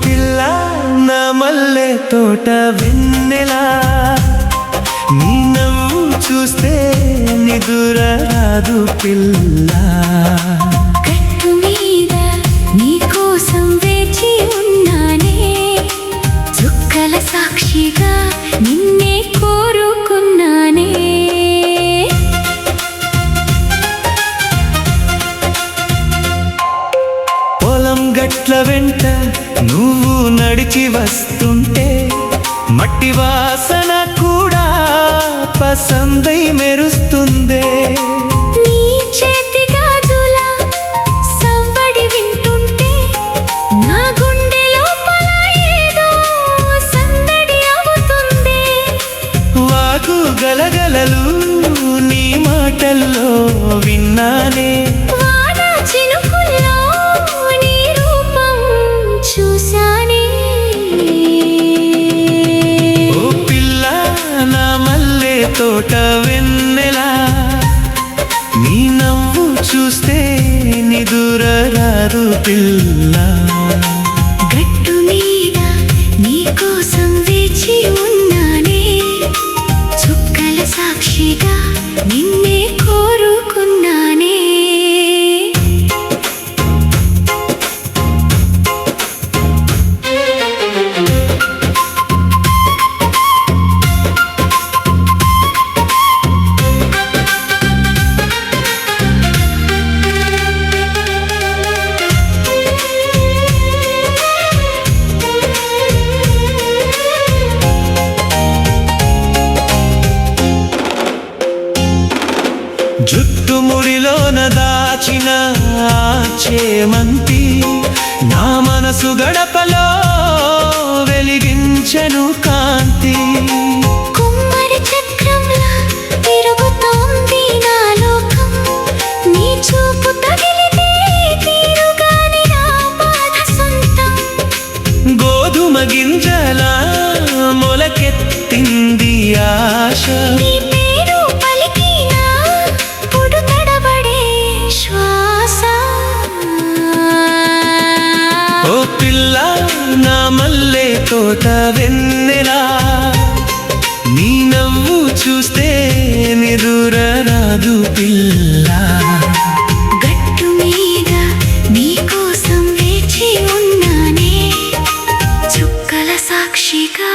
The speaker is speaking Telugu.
పిల్ల నా మల్లె తోట వెన్నెలా, నీ నవ్వు చూస్తే నిదుర రాదు పిల్ల. గట్టు మీద నీ కోసం వేచి ఉన్నానే, చుక్కల సాక్షిగా నిన్నే కోరుకున్నానే. పొలం గట్ల వెంట నువ్వు నడిచి వస్తుంటే, మట్టి వాసన కూడా పసందై మెరుస్తుందే. నీ చేతి గాజుల సవ్వడి వింటుంటే, నా గుండె లోపల ఏదో సందడి అవుతుంది. వాగు గలగలలు నీ మాటల్లో విన్నానే, వాన చినుకుల్లో నీ రూపం చూశానే. ఓ పిల్ల నా మల్లె తోట వెన్నెలా, నీ నవ్వు చూస్తే నిదుర రాదు పిల్ల. గట్టు మీద నీ కోసం వేచి ఉన్నానే, చుక్కల సాక్షిగా నిన్నే కోరుకున్నానే. జుట్టుముడిలోన దాచిన చేమంతి, నా మనసు గడపలో వెలిగించెను కాంతి. కుమ్మరి చక్రంలా తిరుగుతోంది నా లోకం, నీ చూపు తగిలితే తీరుగాని నా బాధ సొంతం. గోధుమ గింజలా మొలకెత్తింది ఆశ, నీ పేరు పలికినా పుడు తడబడే శ్వాస. ఓ పిల్ల నా మల్లె తోట వెన్నెలా, నీ నవ్వు చూస్తే నిదుర రాదు పిల్ల. గట్టు మీద నీ కోసం వేచి ఉన్నానే, చుక్కల సాక్షిగా